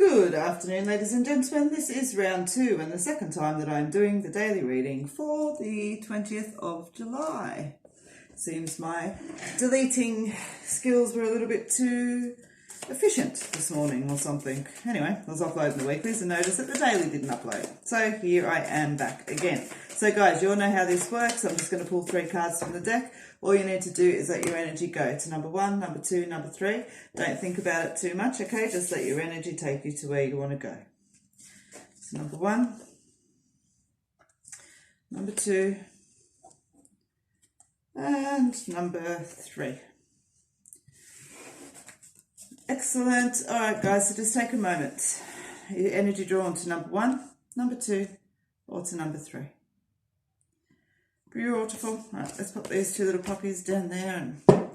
Good afternoon, ladies and gentlemen. This is round 2 and the second time that I'm doing the daily reading for the 20th of July. Seems my deleting skills were a little bit too efficient this morning or something. Anyway, I was uploading the weeklies and noticed that the daily didn't upload. So here I am back again. So guys, you all know how this works. I'm just going to pull 3 cards from the deck. All you need to do is let your energy go to number 1, number 2, number 3. Don't think about it too much, okay? Just let your energy take you to where you want to go. So number 1, number 2, and number 3. Excellent. All right, guys, so just take a moment. Your energy drawn to number 1, number 2, or to number 3. Beautiful. All right, let's put these 2 little puppies down there and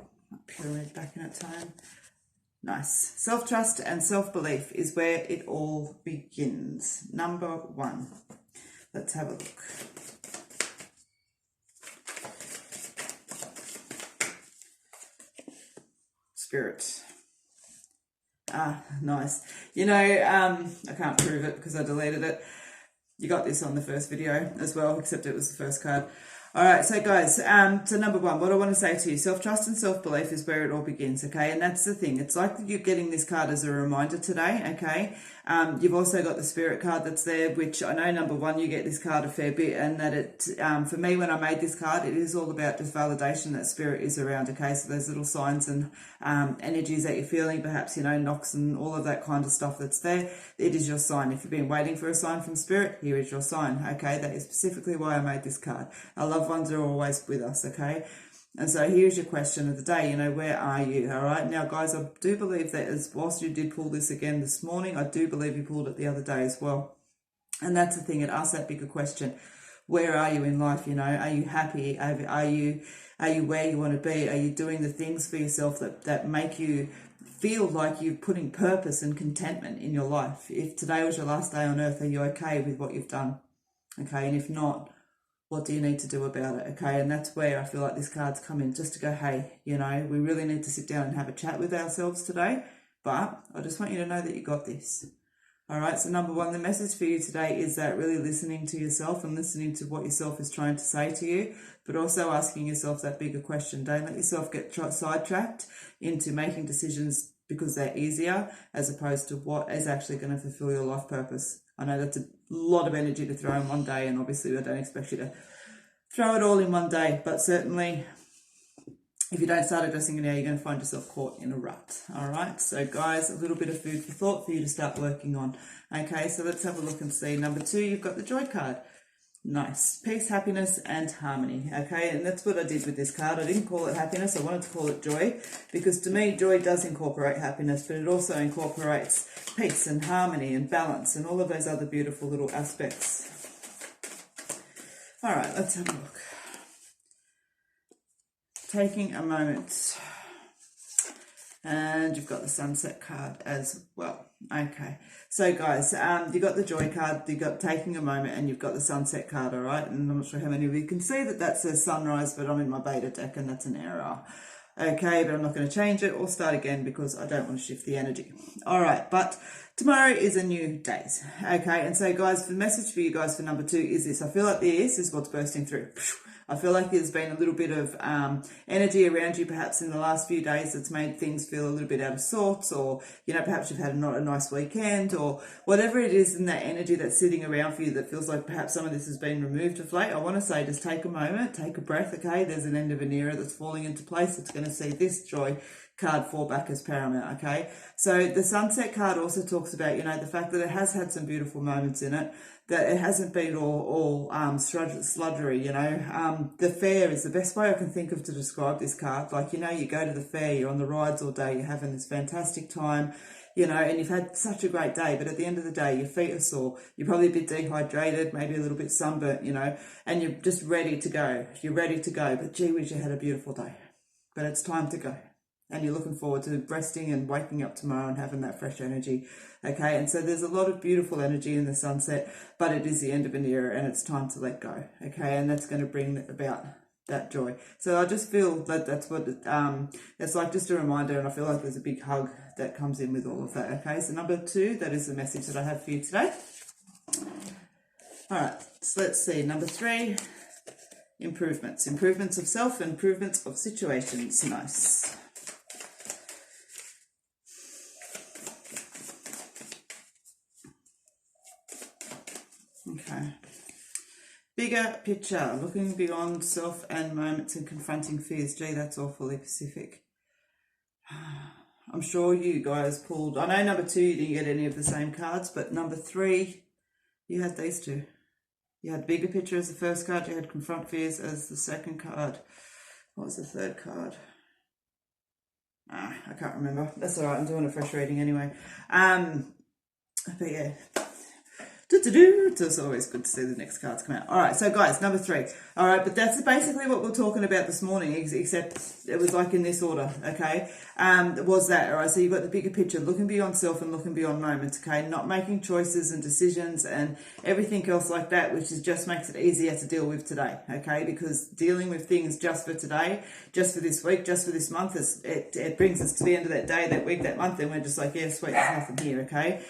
pyramid back in at time. Nice. Self-trust and self-belief is where it all begins. Number 1. Let's have a look. Spirit. Nice. You know, I can't prove it because I deleted it. You got this on the first video as well, except it was the first card. All right, so guys, so number 1, what I want to say to you, self-trust and self-belief is where it all begins, okay? And that's the thing. It's like you're getting this card as a reminder today, okay? You've also got the spirit card that's there, which I know, number 1, you get this card a fair bit, and that it, for me, when I made this card, it is all about just validation that spirit is around, okay? So those little signs and energies that you're feeling, perhaps, you know, knocks and all of that kind of stuff that's there, it is your sign. If you've been waiting for a sign from spirit, here is your sign, okay? That is specifically why I made this card. Our loved ones are always with us, okay? And so here's your question of the day, you know, where are you? All right, now guys, I do believe that whilst you did pull this again this morning, I do believe you pulled it the other day as well. And that's the thing, it asks that bigger question. Where are you in life? You know, are you happy? Are you where you want to be? Are you doing the things for yourself that make you feel like you're putting purpose and contentment in your life? If today was your last day on earth, are you okay with what you've done? Okay, and if not, what do you need to do about it? Okay, and that's where I feel like this card's come in, just to go, hey, you know, we really need to sit down and have a chat with ourselves today, but I just want you to know that you got this. All right, so number 1, the message for you today is that really listening to yourself and listening to what yourself is trying to say to you, but also asking yourself that bigger question. Don't let yourself get sidetracked into making decisions because they're easier as opposed to what is actually going to fulfill your life purpose. I know that's a lot of energy to throw in one day, and obviously I don't expect you to throw it all in one day, but certainly if you don't start addressing it now, you're going to find yourself caught in a rut. All right, so guys, a little bit of food for thought for you to start working on. Okay, so let's have a look and see. Number 2, you've got the joy card. Nice. Peace, happiness, and harmony. Okay, and that's what I did with this card. I didn't call it happiness. I wanted to call it joy because to me, joy does incorporate happiness, but it also incorporates peace and harmony and balance and all of those other beautiful little aspects. All right, let's have a look. Taking a moment. And you've got the sunset card as well. Okay, so guys, you've got the joy card, you've got taking a moment, and you've got the sunset card, all right? And I'm not sure how many of you can see that says sunrise, but I'm in my beta deck and that's an error. Okay, but I'm not going to change it or start again because I don't want to shift the energy. All right, but tomorrow is a new day. Okay, and so guys, the message for you guys for number 2 is this. I feel like this is what's bursting through. I feel like there's been a little bit of energy around you perhaps in the last few days that's made things feel a little bit out of sorts, or, you know, perhaps you've had not a nice weekend, or whatever it is in that energy that's sitting around for you that feels like perhaps some of this has been removed of late. I want to say just take a moment, take a breath, okay? There's an end of an era that's falling into place. It's going to see this joy card fall back as paramount, okay? So the sunset card also talks about, you know, the fact that it has had some beautiful moments in it, that it hasn't been all sludgery, you know. The fair is the best way I can think of to describe this card. Like, you know, you go to the fair, you're on the rides all day, you're having this fantastic time, you know, and you've had such a great day, but at the end of the day, your feet are sore, you're probably a bit dehydrated, maybe a little bit sunburnt, you know, and you're just ready to go. You're ready to go, but gee whiz, you had a beautiful day. But it's time to go. And you're looking forward to resting and waking up tomorrow and having that fresh energy. Okay, and so there's a lot of beautiful energy in the sunset, but it is the end of an era and it's time to let go. Okay, and that's going to bring about that joy. So I just feel that that's what it's like, just a reminder, and I feel like there's a big hug that comes in with all of that. Okay, so number 2, that is the message that I have for you today. All right, so let's see. Number 3, improvements. Improvements of self, improvements of situations. Nice. Okay. Bigger picture, looking beyond self and moments and confronting fears. Gee, that's awfully Pacific. I'm sure you guys pulled, I know number 2, you didn't get any of the same cards, but number 3, you had these 2. You had bigger picture as the first card, you had confront fears as the second card. What was the third card? I can't remember. That's all right, I'm doing a fresh reading anyway. But yeah. It's always good to see the next cards come out. All right, so guys, number 3. All right, but that's basically what we're talking about this morning, except it was like in this order, okay? Was that, all right? So you've got the bigger picture, looking beyond self and looking beyond moments, okay? Not making choices and decisions and everything else like that, which is just makes it easier to deal with today, okay? Because dealing with things just for today, just for this week, just for this month, it brings us to the end of that day, that week, that month, and we're just like, yeah, sweet, there's nothing here, okay?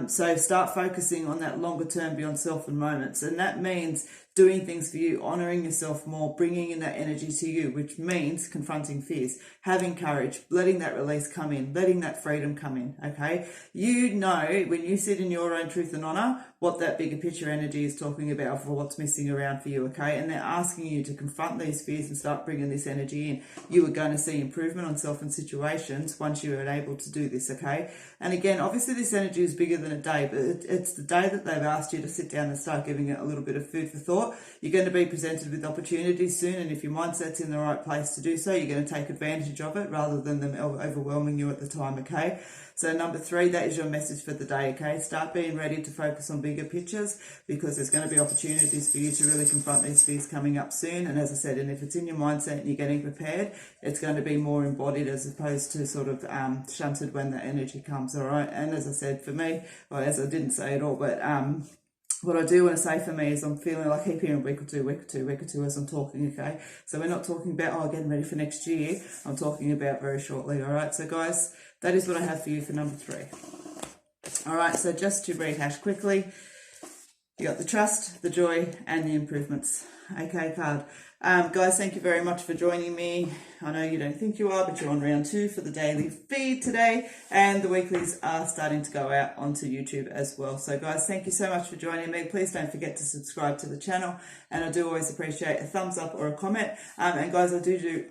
So start focusing on that longer term beyond self and moments, and that means doing things for you, honoring yourself more, bringing in that energy to you, which means confronting fears, having courage, letting that release come in, letting that freedom come in, okay? You know, when you sit in your own truth and honor, what that bigger picture energy is talking about for what's missing around for you, okay? And they're asking you to confront these fears and start bringing this energy in. You are going to see improvement on self and situations once you are able to do this, okay? And again, obviously this energy is bigger than a day, but it's the day that they've asked you to sit down and start giving it a little bit of food for thought. You're going to be presented with opportunities soon, and if your mindset's in the right place to do so, you're going to take advantage of it rather than them overwhelming you at the time, okay? So number 3, that is your message for the day, okay? Start being ready to focus on bigger pictures, because there's going to be opportunities for you to really confront these fears coming up soon. And as I said, and if it's in your mindset and you're getting prepared, it's going to be more embodied as opposed to sort of shunted when the energy comes, all right? And as I said, for me, well, as I didn't say it all, but what I do want to say for me is I'm feeling like I keep hearing week or two as I'm talking, okay? So we're not talking about, getting ready for next year. I'm talking about very shortly, all right? So guys, that is what I have for you for number 3. All right, so just to rehash quickly, you got the trust, the joy, and the improvements. Okay, card. Guys, thank you very much for joining me. I know you don't think you are, but you're on round 2 for the daily feed today, and the weeklies are starting to go out onto YouTube as well. So guys, thank you so much for joining me. Please don't forget to subscribe to the channel, and I do always appreciate a thumbs up or a comment. And guys, I do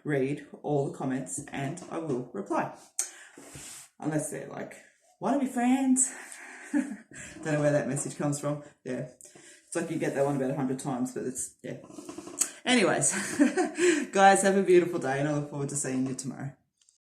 read all the comments, and I will reply, unless they're like one of your friends. Don't know where that message comes from. Yeah. It's like you get that one about 100 times, but it's, yeah. Anyways, guys, have a beautiful day, and I look forward to seeing you tomorrow.